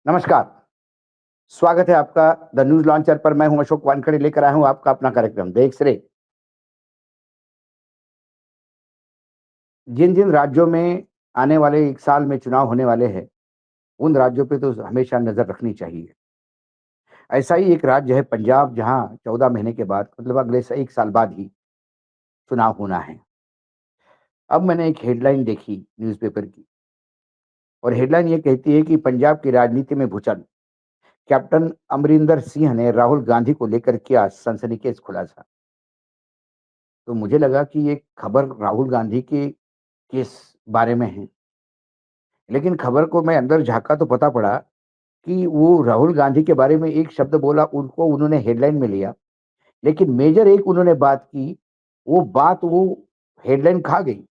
नमस्कार, स्वागत है आपका द न्यूज़ लॉन्चर पर। मैं हूं अशोक वानखेड़े, लेकर आया हूं आपका अपना कार्यक्रम देश श्रेय। जिन-जिन राज्यों में आने वाले 1 साल में चुनाव होने वाले हैं, उन राज्यों पे तो हमेशा नज़र रखनी चाहिए। ऐसा ही एक राज्य है पंजाब, जहां 14 महीने के बाद मतलब अगले स 1 साल बाद ही चुनाव होना है। अब मैंने एक हेडलाइन देखी न्यूज़पेपर की, और हेडलाइन ये कहती है कि पंजाब की राजनीति में भूचाल। कैप्टन अमरिंदर सिंह ने राहुल गांधी को लेकर किया सनसनीखेज खुलासा। तो मुझे लगा कि ये खबर राहुल गांधी के किस बारे में है। लेकिन खबर को मैं अंदर झाँका तो पता पड़ा कि वो राहुल गांधी के बारे में एक शब्द बोला, उनको उन्होंने हेडलाइन में लिया। लेकिन मेजर एक उन्होंने बात की, वो हेडलाइन खा गई।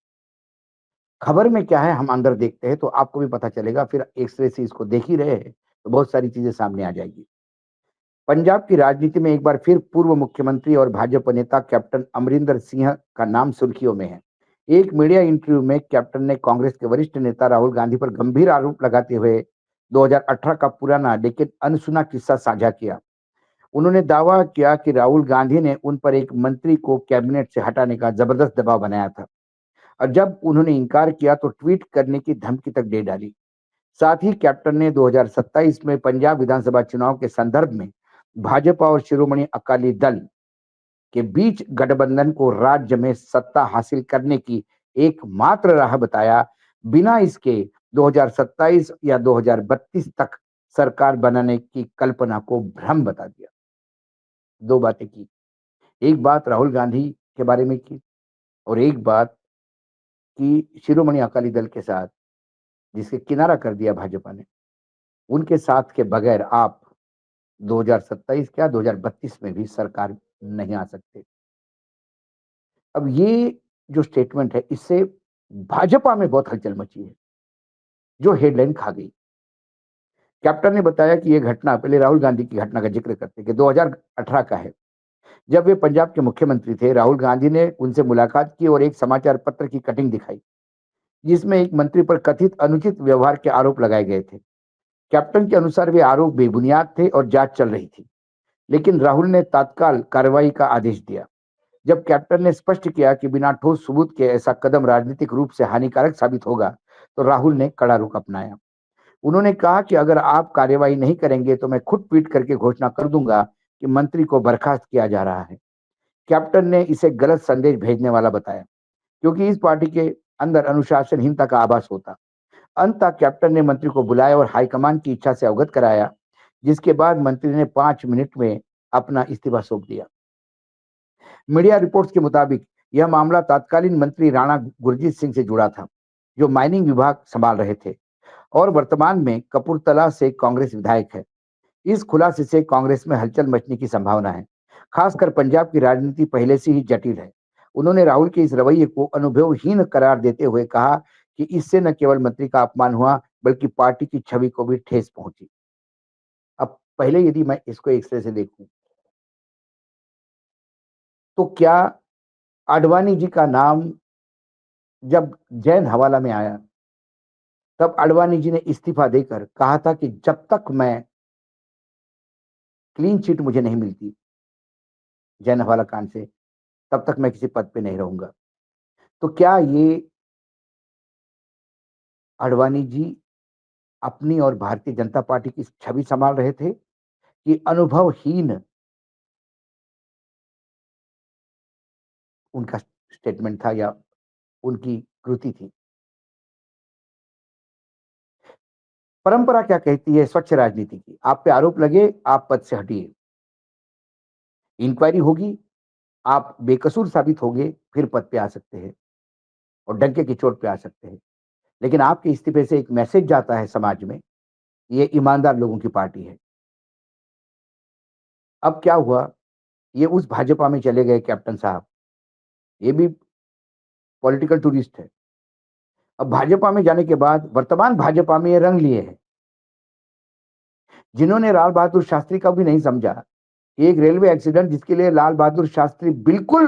खबर में क्या है हम अंदर देखते हैं तो आपको भी पता चलेगा। फिर एक्स-रे से इसको देख ही रहे हैं, तो बहुत सारी चीज़ें सामने आ जाएगी। पंजाब की राजनीति में एक बार फिर पूर्व मुख्यमंत्री और भाजपा नेता कैप्टन अमरिंदर सिंह का नाम सुर्खियों में है। एक मीडिया इंटरव्यू में कैप्टन ने कांग्रेस के वरिष्ठ नेता राहुल गांधी पर गंभीर आरोप लगाते हुए 2018 का पुराना लेकिन अनसुना किस्सा साझा किया। उन्होंने दावा किया कि राहुल गांधी ने उन पर एक मंत्री को कैबिनेट से हटाने का जबरदस्त दबाव बनाया था, और जब उन्होंने इनकार किया तो ट्वीट करने की धमकी तक दे डाली। साथ ही कैप्टन ने 2027 में पंजाब विधानसभा चुनाव के संदर्भ में भाजपा और शिरोमणि अकाली दल के बीच गठबंधन को राज्य में सत्ता हासिल करने की एकमात्र राह बताया। बिना इसके 2027 या 2032 तक सरकार बनाने की कल्पना को भ्रम बता दिया। 2 बातें की। एक बात राहुल गांधी के बारे में की, और एक बात कि शिरोमणि अकाली दल के साथ जिसके किनारा कर दिया भाजपा ने, उनके साथ के बगैर आप 2027 क्या 2032 में भी सरकार नहीं आ सकते। अब ये जो स्टेटमेंट है, इससे भाजपा में बहुत हलचल मची है, जो हेडलाइन खा गई। कैप्टन ने बताया कि ये घटना, पहले राहुल गांधी की घटना का जिक्र करते हैं कि 2018 का है। जब वे पंजाब के मुख्यमंत्री थे, राहुल गांधी ने उनसे मुलाकात की और एक समाचार पत्र की कटिंग दिखाई, जिसमें एक मंत्री पर कथित अनुचित व्यवहार के आरोप लगाए गए थे। कैप्टन के अनुसार वे आरोप बेबुनियाद थे और जांच चल रही थी, लेकिन राहुल ने तत्काल कार्रवाई का आदेश दिया। जब कैप्टन ने स्पष्ट किया कि बिना ठोस सबूत के ऐसा कदम राजनीतिक रूप से हानिकारक साबित होगा, तो राहुल ने कड़ा रुख अपनाया। उन्होंने कहा कि अगर आप कार्रवाई नहीं करेंगे तो मैं खुद ट्वीट करके घोषणा कर दूंगा कि मंत्री को बर्खास्त किया जा रहा है। कैप्टन ने इसे गलत संदेश भेजने वाला बताया, क्योंकि इस पार्टी के अंदर अनुशासनहीनता का आभास होता। अंततः कैप्टन ने मंत्री को बुलाया और हाईकमान की इच्छा से अवगत कराया, जिसके बाद मंत्री ने 5 मिनट में अपना इस्तीफा सौंप दिया। मीडिया रिपोर्ट्स के मुताबिक यह मामला तत्कालीन मंत्री राणा गुरजीत सिंह से जुड़ा था, जो माइनिंग विभाग संभाल रहे थे और वर्तमान में कपूरथला से कांग्रेस विधायक है। इस खुलासे से कांग्रेस में हलचल मचने की संभावना है। खासकर पंजाब की राजनीति पहले से ही जटिल है। उन्होंने राहुल के इस रवैये को अनुभवहीन करार देते हुए कहा कि इससे न केवल मंत्री का अपमान हुआ, बल्कि पार्टी की छवि को भी ठेस पहुंची। अब पहले यदि मैं इसको एक तरह से देखूं, तो क्या आडवाणी जी का नाम जब जैन हवाला में आया, तब आडवाणी जी ने इस्तीफा देकर कहा था कि जब तक मैं क्लीन चिट मुझे नहीं मिलती जैन हवाला कांड से, तब तक मैं किसी पद पे नहीं रहूंगा। तो क्या ये आडवाणी जी अपनी और भारतीय जनता पार्टी की छवि संभाल रहे थे, कि अनुभवहीन उनका स्टेटमेंट था या उनकी कृति थी? परंपरा क्या कहती है स्वच्छ राजनीति की? आप पे आरोप लगे, आप पद से हटिए। इंक्वायरी होगी, आप बेकसूर साबित होंगे, फिर पद पे आ सकते हैं और डंके की चोट पे आ सकते हैं। लेकिन आपके इस्तीफे से एक मैसेज जाता है समाज में, ये ईमानदार लोगों की पार्टी है। अब क्या हुआ, ये उस भाजपा में चले गए कैप्टन साहब, ये भी पॉलिटिकल टूरिस्ट है। अब भाजपा में जाने के बाद वर्तमान भाजपा में ये रंग लिए हैं, जिन्होंने लाल बहादुर शास्त्री का भी नहीं समझा कि एक रेलवे एक्सीडेंट जिसके लिए लाल बहादुर शास्त्री बिल्कुल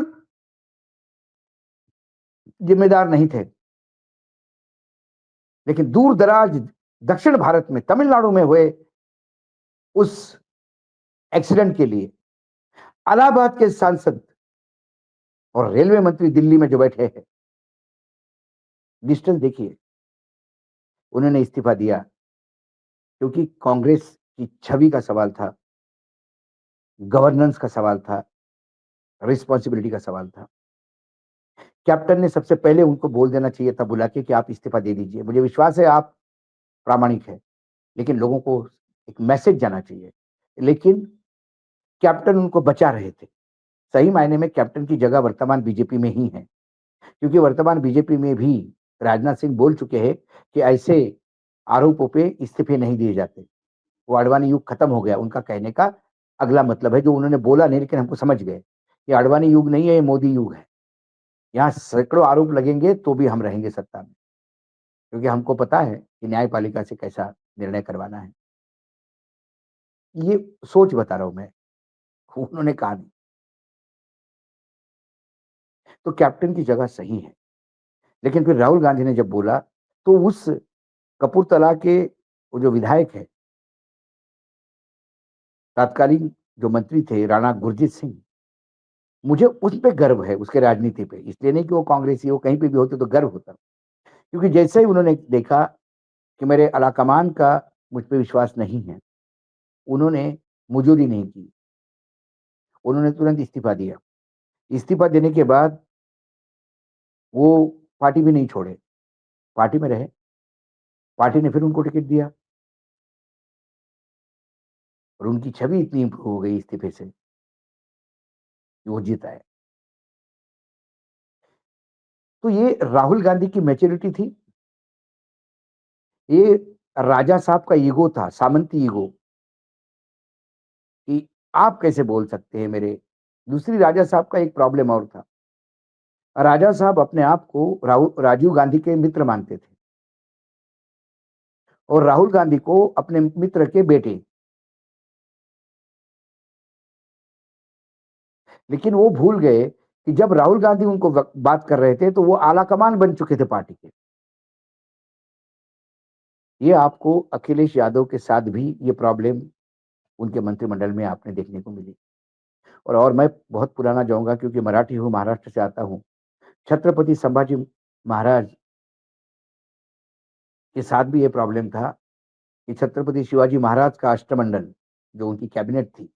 जिम्मेदार नहीं थे, लेकिन दूर दराज दक्षिण भारत में तमिलनाडु में हुए उस एक्सीडेंट के लिए इलाहाबाद के सांसद और रेलवे मंत्री दिल्ली में जो बैठे हैं, डिस्टेंस देखिए, उन्होंने इस्तीफा दिया क्योंकि कांग्रेस की छवि का सवाल था, गवर्नेंस का सवाल था, रिस्पॉन्सिबिलिटी का सवाल था। कैप्टन ने सबसे पहले उनको बोल देना चाहिए था बुला के कि आप इस्तीफा दे दीजिए। मुझे विश्वास है आप प्रामाणिक हैं, लेकिन लोगों को एक मैसेज जाना चाहिए। लेकिन कैप्टन उनको बचा रहे थे। सही मायने में कैप्टन की जगह वर्तमान बीजेपी में ही है, क्योंकि वर्तमान बीजेपी में भी राजनाथ सिंह बोल चुके हैं कि ऐसे आरोपों पे इस्तीफे नहीं दिए जाते। वो आडवाणी युग खत्म हो गया, उनका कहने का अगला मतलब है, जो उन्होंने बोला नहीं लेकिन हमको समझ गए। ये आडवाणी युग नहीं है, ये मोदी युग है। यहाँ सैकड़ों आरोप लगेंगे तो भी हम रहेंगे सत्ता में, क्योंकि हमको पता है कि न्यायपालिका से कैसा निर्णय करवाना है। ये सोच बता रहा हूँ मैं, उन्होंने कहा नहीं। तो कैप्टन की जगह सही है। लेकिन फिर राहुल गांधी ने जब बोला, तो उस कपूरथला के वो जो विधायक है, तत्कालीन जो मंत्री थे राणा गुरजीत सिंह, मुझे उस पे गर्व है, उसके राजनीति पे। इसलिए नहीं कि वो कांग्रेसी हो, कहीं पे भी होते तो गर्व होता। क्योंकि जैसे ही उन्होंने देखा कि मेरे आलाकमान का मुझ पे विश्वास नहीं है, उन्होंने मुजोरी नहीं की, उन्होंने तुरंत इस्तीफा दिया। इस्तीफा देने के बाद वो पार्टी भी नहीं छोड़े, पार्टी में रहे। पार्टी ने फिर उनको टिकट दिया और उनकी छवि इतनी इम्प्रूव हो गई इस्तीफे से कि वो जीत आए। तो ये राहुल गांधी की मैच्योरिटी थी। ये राजा साहब का ईगो था, सामंती ईगो, कि आप कैसे बोल सकते हैं मेरे। दूसरी, राजा साहब का एक प्रॉब्लम और था। राजा साहब अपने आप को राजीव गांधी के मित्र मानते थे और राहुल गांधी को अपने मित्र के बेटे। लेकिन वो भूल गए कि जब राहुल गांधी उनको बात कर रहे थे तो वो आला कमान बन चुके थे पार्टी के। ये आपको अखिलेश यादव के साथ भी ये प्रॉब्लम उनके मंत्रिमंडल में आपने देखने को मिली। और मैं बहुत पुराना जाऊंगा क्योंकि मराठी हूँ, महाराष्ट्र से आता हूँ। छत्रपति संभाजी महाराज के साथ भी ये प्रॉब्लम था कि छत्रपति शिवाजी महाराज का अष्टमंडल, जो उनकी कैबिनेट थी,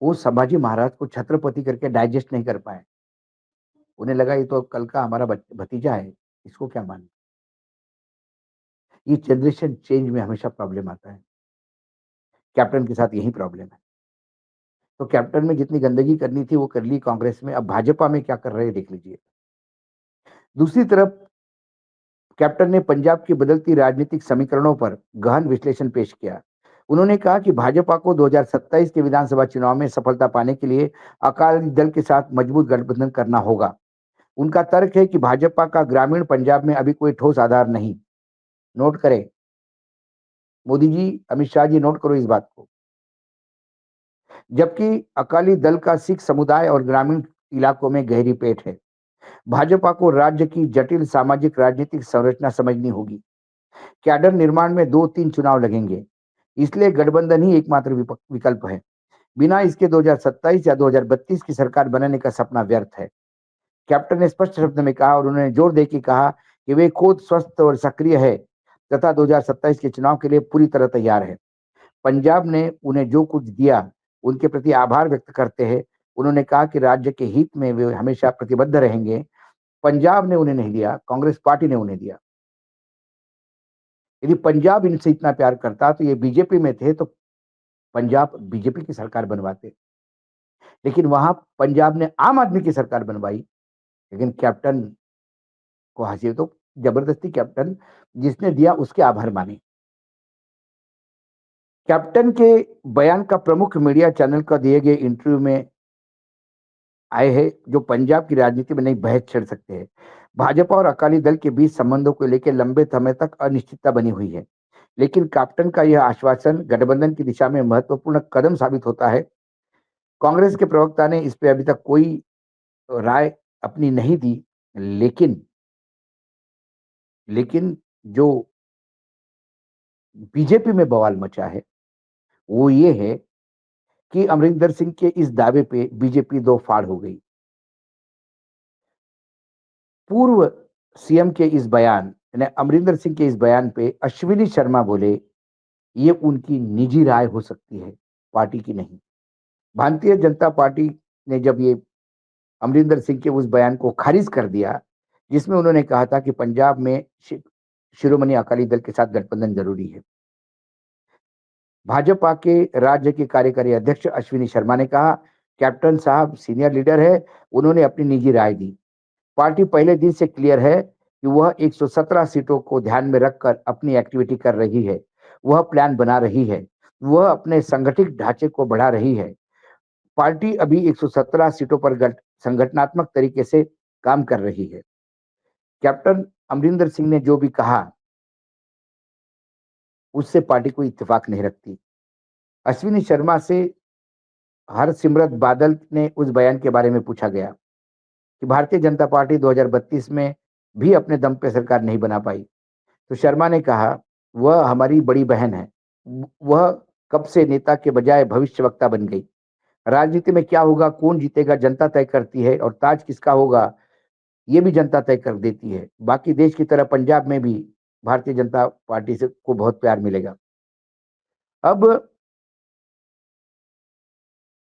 वो संभाजी महाराज को छत्रपति करके डाइजेस्ट नहीं कर पाए। उन्हें लगा ये तो कल का हमारा भतीजा है, इसको क्या मान। ये जनरेशन चेंज में हमेशा प्रॉब्लम आता है। कैप्टन के साथ यही प्रॉब्लम है। तो कैप्टन में जितनी गंदगी करनी थी वो कर ली कांग्रेस में। अब भाजपा में क्या कर रहे हैं देख लीजिए। दूसरी तरफ कैप्टन ने पंजाब की बदलती राजनीतिक समीकरणों पर गहन विश्लेषण पेश किया। उन्होंने कहा कि भाजपा को 2027 के विधानसभा चुनाव में सफलता पाने के लिए अकाली दल के साथ मजबूत गठबंधन करना होगा। उनका तर्क है कि भाजपा का ग्रामीण पंजाब में अभी कोई ठोस आधार नहीं। नोट करें, मोदी जी, अमित शाह जी, नोट करो इस बात को। जबकि अकाली दल का सिख समुदाय और ग्रामीण इलाकों में गहरी पेट है। भाजपा को राज्य की जटिल सामाजिक राजनीतिक संरचना समझनी होगी। कैडर निर्माण में 2-3 चुनाव लगेंगे, इसलिए गठबंधन ही एकमात्र विकल्प है। बिना इसके 2027 या 2032 की सरकार बनाने का सपना व्यर्थ है। कैप्टन ने स्पष्ट शब्द में कहा और उन्होंने जोर देकर कहा कि वे खुद स्वस्थ और सक्रिय है तथा 2027 के चुनाव के लिए पूरी तरह तैयार है। पंजाब ने उन्हें जो कुछ दिया, उनके प्रति आभार व्यक्त करते हैं। उन्होंने कहा कि राज्य के हित में वे हमेशा प्रतिबद्ध रहेंगे। पंजाब ने उन्हें नहीं दिया, कांग्रेस पार्टी ने उन्हें दिया। यदि पंजाब इनसे इतना प्यार करता तो ये बीजेपी में थे तो पंजाब बीजेपी की सरकार बनवाते। लेकिन वहां पंजाब ने आम आदमी की सरकार बनवाई। लेकिन कैप्टन को हंसी तो जबरदस्ती कैप्टन जिसने दिया उसके आभार माने। कैप्टन के बयान का प्रमुख मीडिया चैनल का दिए गए इंटरव्यू में आए हैं जो पंजाब की राजनीति में नई बहस छेड़ सकते हैं। भाजपा और अकाली दल के बीच संबंधों को लेकर लंबे समय तक अनिश्चितता बनी हुई है, लेकिन कैप्टन का यह आश्वासन गठबंधन की दिशा में महत्वपूर्ण कदम साबित होता है। कांग्रेस के प्रवक्ता ने इस पे अभी तक कोई राय अपनी नहीं दी, लेकिन लेकिन जो बीजेपी में बवाल मचा है वो ये है कि अमरिंदर सिंह के इस दावे पे बीजेपी दो फाड़ हो गई। पूर्व सीएम के इस बयान यानी अमरिंदर सिंह के इस बयान पे अश्विनी शर्मा बोले, ये उनकी निजी राय हो सकती है, पार्टी की नहीं। भारतीय जनता पार्टी ने जब ये अमरिंदर सिंह के उस बयान को खारिज कर दिया, जिसमें उन्होंने कहा था कि पंजाब में शिरोमणि अकाली दल के साथ गठबंधन जरूरी है। भाजपा के राज्य के कार्यकारी अध्यक्ष अश्विनी शर्मा ने कहा, कैप्टन साहब सीनियर लीडर है, उन्होंने अपनी निजी राय दी। पार्टी पहले दिन से क्लियर है कि वह 117 सीटों को ध्यान में रखकर अपनी एक्टिविटी कर रही है। वह प्लान बना रही है। वह अपने संगठित ढांचे को बढ़ा रही है। पार्टी अभी 117 सीटों पर संगठनात्मक तरीके से काम कर रही है। कैप्टन अमरिंदर सिंह ने जो भी कहा, उससे पार्टी कोई इत्तेफाक नहीं रखती। अश्विनी शर्मा से हरसिमरत बादल ने उस बयान के बारे में पूछा गया कि भारतीय जनता पार्टी 2032 में भी अपने दम पे सरकार नहीं बना पाई। तो शर्मा ने कहा, वह हमारी बड़ी बहन है। वह कब से नेता के बजाय भविष्यवक्ता बन गई। राजनीति में क्या होगा, कौन जीतेगा, जनता तय करती है और ताज किसका होगा, ये भी जनता तय कर देती है। बाकी देश की तरह पंजाब में भी भारतीय जनता पार्टी से को बहुत प्यार मिलेगा।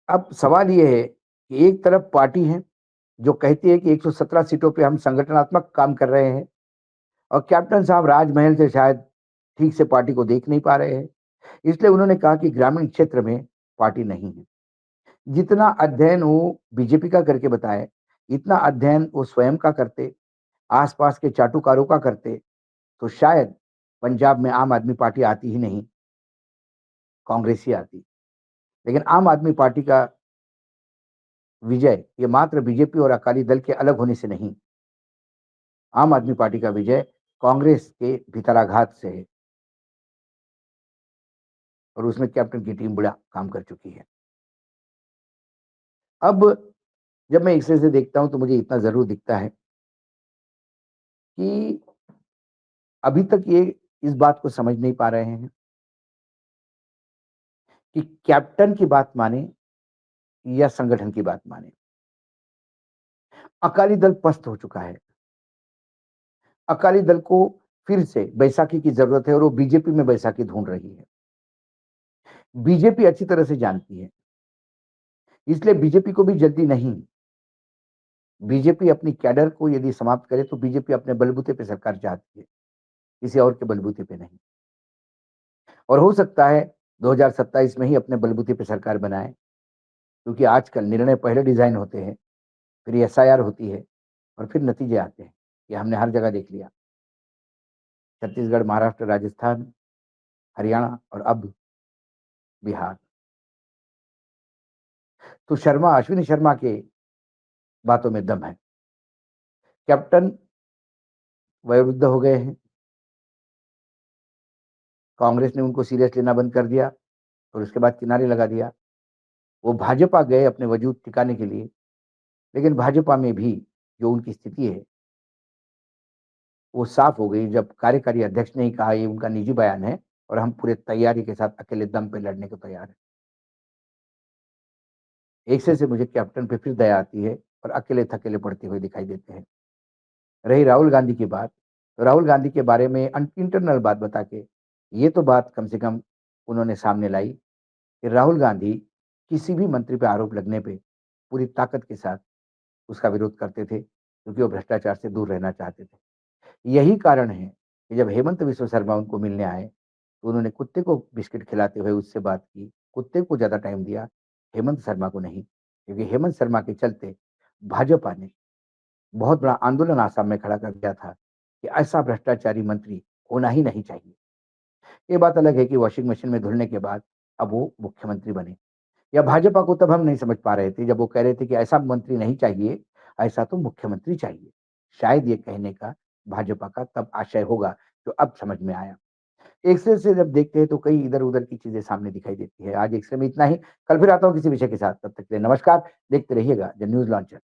अब सवाल ये है कि एक तरफ पार्टी है जो कहती है कि 117 सीटों पे हम संगठनात्मक काम कर रहे हैं और कैप्टन साहब राजमहल से शायद ठीक से पार्टी को देख नहीं पा रहे हैं। इसलिए उन्होंने कहा कि ग्रामीण क्षेत्र में पार्टी नहीं है। जितना अध्ययन वो बीजेपी का करके बताए, इतना अध्ययन वो स्वयं का करते, आसपास के चाटुकारों का करते, तो शायद पंजाब में आम आदमी पार्टी आती ही नहीं, कांग्रेस ही आती। लेकिन आम आदमी पार्टी का विजय ये मात्र बीजेपी और अकाली दल के अलग होने से नहीं, आम आदमी पार्टी का विजय कांग्रेस के भितराघात से है और उसमें कैप्टन की टीम बड़ा काम कर चुकी है। अब जब मैं इसे से देखता हूं तो मुझे इतना जरूर दिखता है कि अभी तक ये इस बात को समझ नहीं पा रहे हैं कि कैप्टन की बात माने या संगठन की बात माने। अकाली दल पस्त हो चुका है। अकाली दल को फिर से बैसाखी की जरूरत है और वो बीजेपी में बैसाखी ढूंढ रही है। बीजेपी अच्छी तरह से जानती है, इसलिए बीजेपी को भी जल्दी नहीं। बीजेपी अपनी कैडर को यदि समाप्त करे तो बीजेपी अपने बलबूते पे सरकार चाहती है, किसी और के बलबूते पे नहीं। और हो सकता है 2027 में ही अपने बलबूते पे सरकार बनाए, क्योंकि आजकल निर्णय पहले डिजाइन होते हैं, फिर एसआईआर होती है और फिर नतीजे आते हैं। ये हमने हर जगह देख लिया, छत्तीसगढ़, महाराष्ट्र, राजस्थान, हरियाणा और अब बिहार। तो अश्विनी शर्मा के बातों में दम है। कैप्टन वयोवृद्ध हो गए हैं। कांग्रेस ने उनको सीरियस लेना बंद कर दिया और उसके बाद किनारे लगा दिया। वो भाजपा गए अपने वजूद टिकाने के लिए, लेकिन भाजपा में भी जो उनकी स्थिति है वो साफ हो गई जब कार्यकारी अध्यक्ष ने ही कहा ये उनका निजी बयान है और हम पूरे तैयारी के साथ अकेले दम पे लड़ने को तैयार हैं। एक से मुझे कैप्टन पे फिर दया आती है और अकेले थकेले पड़ते हुए दिखाई देते हैं। रही राहुल गांधी की बात, तो राहुल गांधी के बारे में इंटरनल बात बता के ये तो बात कम से कम उन्होंने सामने लाई कि राहुल गांधी किसी भी मंत्री पे आरोप लगने पे पूरी ताकत के साथ उसका विरोध करते थे, क्योंकि वो भ्रष्टाचार से दूर रहना चाहते थे। यही कारण है कि जब हेमंत विश्व शर्मा उनको मिलने आए तो उन्होंने कुत्ते को बिस्किट खिलाते हुए उससे बात की, कुत्ते को ज्यादा टाइम दिया, हेमंत शर्मा को नहीं। क्योंकि हेमंत शर्मा के चलते भाजपा ने बहुत बड़ा आंदोलन आसाम में खड़ा कर दिया था कि ऐसा भ्रष्टाचारी मंत्री होना ही नहीं चाहिए। ये बात अलग है कि वॉशिंग मशीन में धुलने के बाद अब वो मुख्यमंत्री बने। या भाजपा को तब हम नहीं समझ पा रहे थे जब वो कह रहे थे कि ऐसा मंत्री नहीं चाहिए, ऐसा तो मुख्यमंत्री चाहिए। शायद ये कहने का भाजपा का तब आशय होगा, जो अब समझ में आया। एक्सरे से जब देखते हैं तो कई इधर-उधर की चीजें सामने दिखाई देती है। आज एक्सरे में इतना ही, कल फिर आता हूँ किसी विषय के साथ। तब तक के लिए नमस्कार। देखते रहिएगा द न्यूज़ लॉन्चर।